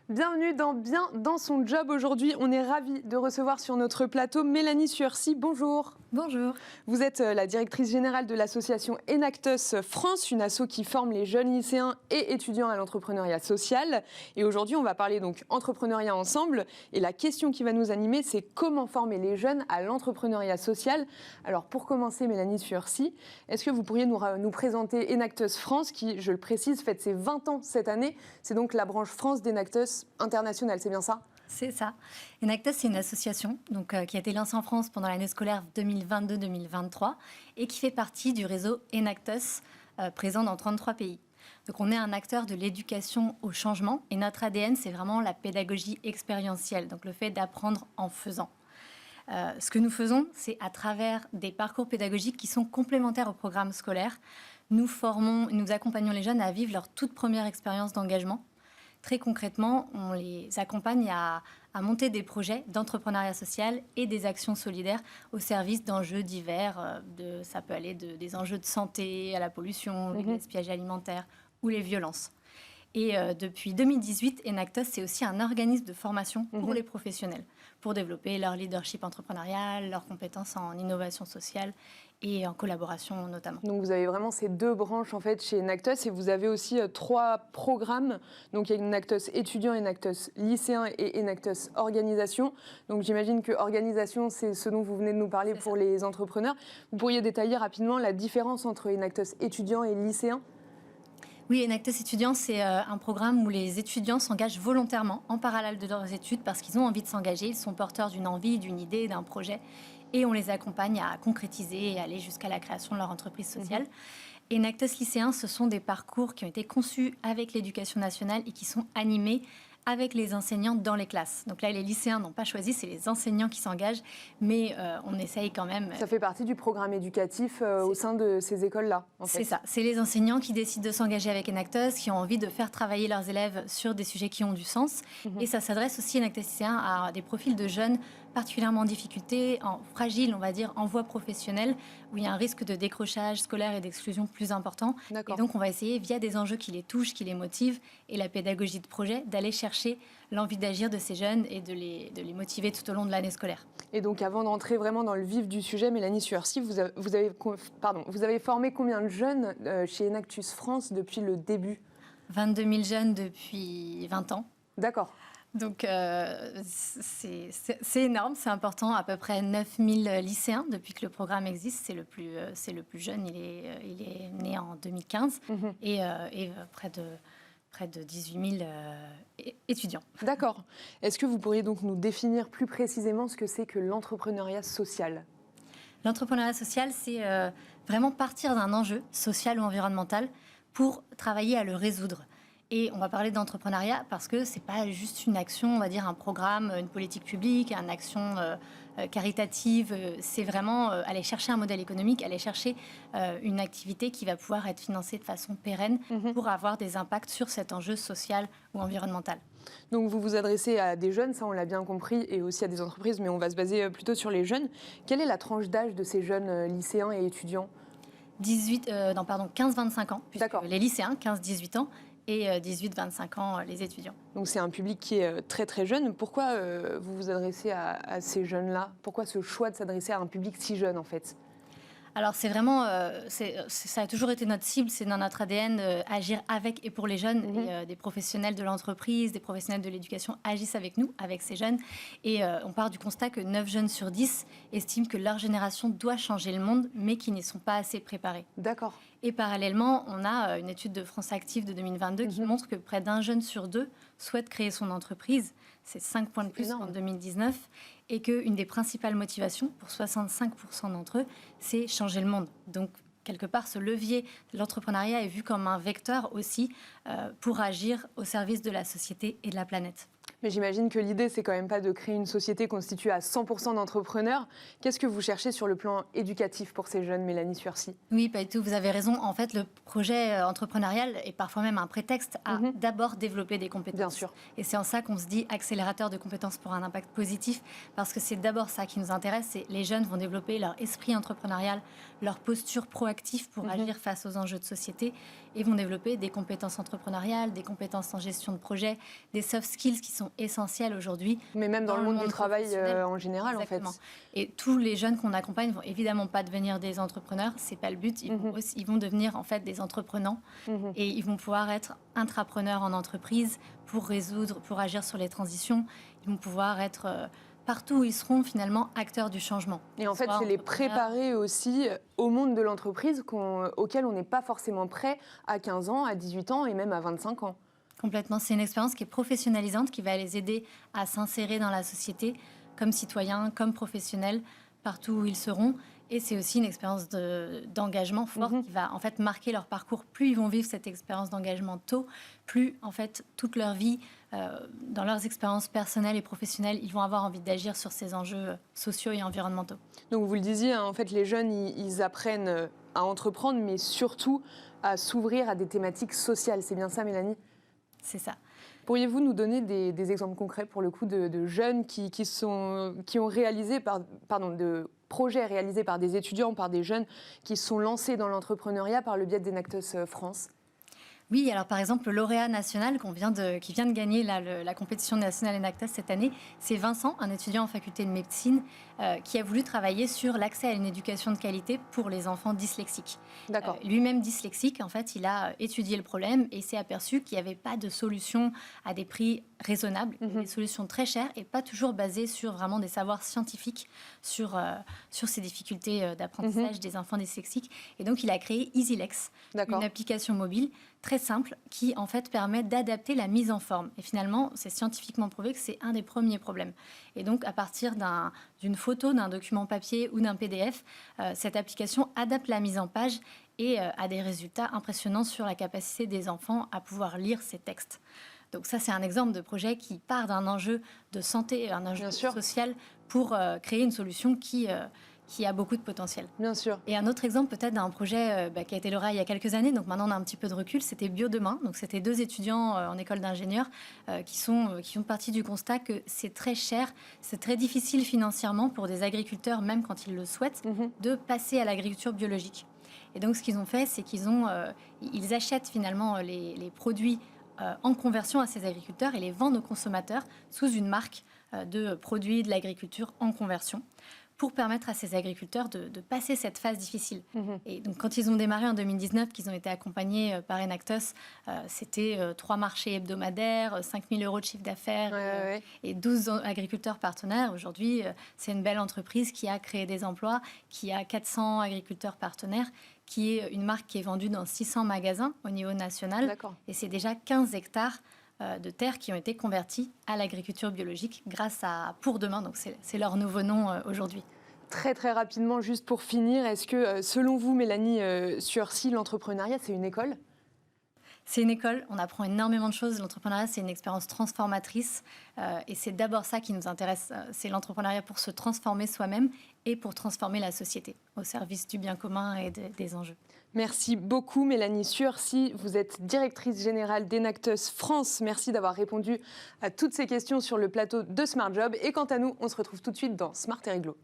Bienvenue dans Bien dans son job. Aujourd'hui, on est ravis de recevoir sur notre plateau Mélanie Suercy. Bonjour. Bonjour. Vous êtes la directrice générale de l'association Enactus France, une asso qui forme les jeunes lycéens et étudiants à l'entrepreneuriat social. Et aujourd'hui, on va parler donc entrepreneuriat ensemble. Et la question qui va nous animer, c'est comment former les jeunes à l'entrepreneuriat social. Alors pour commencer, Mélanie Suercy, est-ce que vous pourriez nous présenter Enactus France, qui, je le précise, fête ses 20 ans cette année. C'est donc la branche France d'Enactus International, c'est bien ça ? C'est ça. Enactus, c'est une association qui a été lancée en France pendant l'année scolaire 2022-2023 et qui fait partie du réseau Enactus, présent dans 33 pays. Donc on est un acteur de l'éducation au changement et notre ADN, c'est vraiment la pédagogie expérientielle, donc le fait d'apprendre en faisant. Ce que nous faisons, c'est à travers des parcours pédagogiques qui sont complémentaires au programme scolaire. Nous accompagnons les jeunes à vivre leur toute première expérience d'engagement. Très concrètement, on les accompagne à monter des projets d'entrepreneuriat social et des actions solidaires au service d'enjeux divers. Ça peut aller des enjeux de santé à la pollution, le gaspillage alimentaire ou les violences. Et depuis 2018, Enactus, c'est aussi un organisme de formation pour les professionnels, pour développer leur leadership entrepreneurial, leurs compétences en innovation sociale et en collaboration notamment. Donc vous avez vraiment ces deux branches en fait chez Enactus et vous avez aussi 3 programmes. Donc il y a Enactus étudiant, Enactus lycéen et Enactus organisation. Donc j'imagine que organisation, c'est ce dont vous venez de nous parler pour les entrepreneurs. Vous pourriez détailler rapidement la différence entre Enactus étudiant et lycéen ? Oui, Enactus étudiant, c'est un programme où les étudiants s'engagent volontairement en parallèle de leurs études parce qu'ils ont envie de s'engager, ils sont porteurs d'une envie, d'une idée, d'un projet et on les accompagne à concrétiser et aller jusqu'à la création de leur entreprise sociale. Enactus lycéen, ce sont des parcours qui ont été conçus avec l'éducation nationale et qui sont animés avec les enseignants dans les classes. Donc là, les lycéens n'ont pas choisi, c'est les enseignants qui s'engagent, mais on essaye quand même. Ça fait partie du programme éducatif au sein de ces écoles-là, en fait. C'est ça, c'est les enseignants qui décident de s'engager avec Enactus, qui ont envie de faire travailler leurs élèves sur des sujets qui ont du sens. Et ça s'adresse aussi, Enactus lycéen, à des profils de jeunes particulièrement en difficulté, fragiles, on va dire, en voie professionnelle, où il y a un risque de décrochage scolaire et d'exclusion plus important. Et donc, on va essayer, via des enjeux qui les touchent, qui les motivent, et la pédagogie de projet, d'aller chercher l'envie d'agir de ces jeunes et de les motiver tout au long de l'année scolaire. Et donc, avant d'entrer vraiment dans le vif du sujet, Mélanie Suercy, vous avez formé combien de jeunes chez Enactus France depuis le début ? 22 000 jeunes depuis 20 ans. D'accord. Donc, c'est énorme, c'est important. À peu près 9 000 lycéens depuis que le programme existe. C'est le plus jeune, il est né en 2015 et près de 18 000 étudiants. D'accord. Est-ce que vous pourriez donc nous définir plus précisément ce que c'est que l'entrepreneuriat social ? L'entrepreneuriat social, c'est vraiment partir d'un enjeu social ou environnemental pour travailler à le résoudre. Et on va parler d'entrepreneuriat parce que c'est pas juste une action, on va dire un programme, une politique publique, une action caritative. C'est vraiment aller chercher un modèle économique, aller chercher une activité qui va pouvoir être financée de façon pérenne pour avoir des impacts sur cet enjeu social ou environnemental. Donc vous vous adressez à des jeunes, ça on l'a bien compris, et aussi à des entreprises, mais on va se baser plutôt sur les jeunes. Quelle est la tranche d'âge de ces jeunes lycéens et étudiants ? 15-25 ans, puisque D'accord. Les lycéens, 15-18 ans, et 18-25 ans, les étudiants. Donc c'est un public qui est très très jeune. Pourquoi vous vous adressez à ces jeunes-là ? Pourquoi ce choix de s'adresser à un public si jeune en fait ? Alors c'est vraiment, ça a toujours été notre cible, c'est dans notre ADN agir avec et pour les jeunes. Et, des professionnels de l'entreprise, des professionnels de l'éducation agissent avec nous, avec ces jeunes. Et on part du constat que 9 jeunes sur 10 estiment que leur génération doit changer le monde, mais qui n'y sont pas assez préparés. D'accord. Et parallèlement, on a une étude de France Active de 2022 qui montre que près d'un jeune sur 2 souhaite créer son entreprise. C'est 5 points de plus en 2019. Et qu'une des principales motivations pour 65% d'entre eux, c'est changer le monde. Donc, quelque part, ce levier de l'entrepreneuriat est vu comme un vecteur aussi pour agir au service de la société et de la planète. Mais j'imagine que l'idée, c'est quand même pas de créer une société constituée à 100% d'entrepreneurs. Qu'est-ce que vous cherchez sur le plan éducatif pour ces jeunes, Mélanie Suercy? Oui, pas du tout, vous avez raison. En fait, le projet entrepreneurial est parfois même un prétexte à d'abord développer des compétences. Bien sûr. Et c'est en ça qu'on se dit accélérateur de compétences pour un impact positif, parce que c'est d'abord ça qui nous intéresse. C'est les jeunes vont développer leur esprit entrepreneurial, leur posture proactive pour agir face aux enjeux de société, et vont développer des compétences entrepreneuriales, des compétences en gestion de projet, des soft skills qui sont essentielles aujourd'hui. Mais même dans le monde du travail en général, Exactement. en fait. Et tous les jeunes qu'on accompagne vont évidemment pas devenir des entrepreneurs, c'est pas le but. Ils vont devenir en fait des entreprenants et ils vont pouvoir être intrapreneurs en entreprise pour résoudre, pour agir sur les transitions. Ils vont pouvoir être partout où ils seront finalement acteurs du changement. Et en fait, c'est les préparer aussi au monde de l'entreprise auquel on n'est pas forcément prêt à 15 ans, à 18 ans et même à 25 ans. Complètement. C'est une expérience qui est professionnalisante, qui va les aider à s'insérer dans la société comme citoyens, comme professionnels, partout où ils seront. Et c'est aussi une expérience d'engagement fort qui va en fait marquer leur parcours. Plus ils vont vivre cette expérience d'engagement tôt, plus en fait toute leur vie, dans leurs expériences personnelles et professionnelles, ils vont avoir envie d'agir sur ces enjeux sociaux et environnementaux. Donc vous le disiez, hein, en fait, les jeunes, ils apprennent à entreprendre, mais surtout à s'ouvrir à des thématiques sociales. C'est bien ça, Mélanie? C'est ça. Pourriez-vous nous donner des exemples concrets pour le coup de jeunes qui ont réalisé de projets réalisés par des étudiants, par des jeunes qui se sont lancés dans l'entrepreneuriat par le biais d'Enactus France? Oui, alors par exemple, le lauréat national qui vient de gagner la compétition nationale Enactus cette année, c'est Vincent, un étudiant en faculté de médecine, qui a voulu travailler sur l'accès à une éducation de qualité pour les enfants dyslexiques. D'accord. Lui-même dyslexique, en fait, il a étudié le problème et s'est aperçu qu'il n'y avait pas de solution à des prix raisonnables, des solutions très chères et pas toujours basées sur vraiment des savoirs scientifiques sur ces difficultés d'apprentissage des enfants dyslexiques. Et donc, il a créé EasyLex, une application mobile très simple qui, en fait, permet d'adapter la mise en forme. Et finalement, c'est scientifiquement prouvé que c'est un des premiers problèmes. Et donc, à partir d'une photo, d'un document papier ou d'un PDF, cette application adapte la mise en page et a des résultats impressionnants sur la capacité des enfants à pouvoir lire ces textes. Donc ça, c'est un exemple de projet qui part d'un enjeu de santé, un enjeu social pour créer une solution qui a beaucoup de potentiel. Bien sûr. Et un autre exemple peut-être d'un projet qui a été lauréat il y a quelques années, donc maintenant on a un petit peu de recul, c'était Biodemain. Donc c'était 2 étudiants en école d'ingénieurs qui font partie du constat que c'est très cher, c'est très difficile financièrement pour des agriculteurs, même quand ils le souhaitent, de passer à l'agriculture biologique. Et donc ce qu'ils ont fait, c'est ils achètent finalement les produits en conversion à ces agriculteurs et les vendent aux consommateurs sous une marque de produits de l'agriculture en conversion, pour permettre à ces agriculteurs de passer cette phase difficile. Et donc, quand ils ont démarré en 2019, qu'ils ont été accompagnés par Enactus, c'était 3 marchés hebdomadaires, 5 000 € de chiffre d'affaires et 12 agriculteurs partenaires. Aujourd'hui, c'est une belle entreprise qui a créé des emplois, qui a 400 agriculteurs partenaires, qui est une marque qui est vendue dans 600 magasins au niveau national. Et c'est déjà 15 hectares de terres qui ont été converties à l'agriculture biologique grâce à Pour Demain. Donc c'est leur nouveau nom aujourd'hui. Très très rapidement, juste pour finir, est-ce que selon vous, Mélanie Suercy, l'entrepreneuriat, c'est une école ? C'est une école, on apprend énormément de choses. L'entrepreneuriat, c'est une expérience transformatrice et c'est d'abord ça qui nous intéresse. C'est l'entrepreneuriat pour se transformer soi-même et pour transformer la société au service du bien commun et des enjeux. Merci beaucoup Mélanie Suercy, vous êtes directrice générale d'Enactus France. Merci d'avoir répondu à toutes ces questions sur le plateau de Smart Job. Et quant à nous, on se retrouve tout de suite dans Smart et Réglo.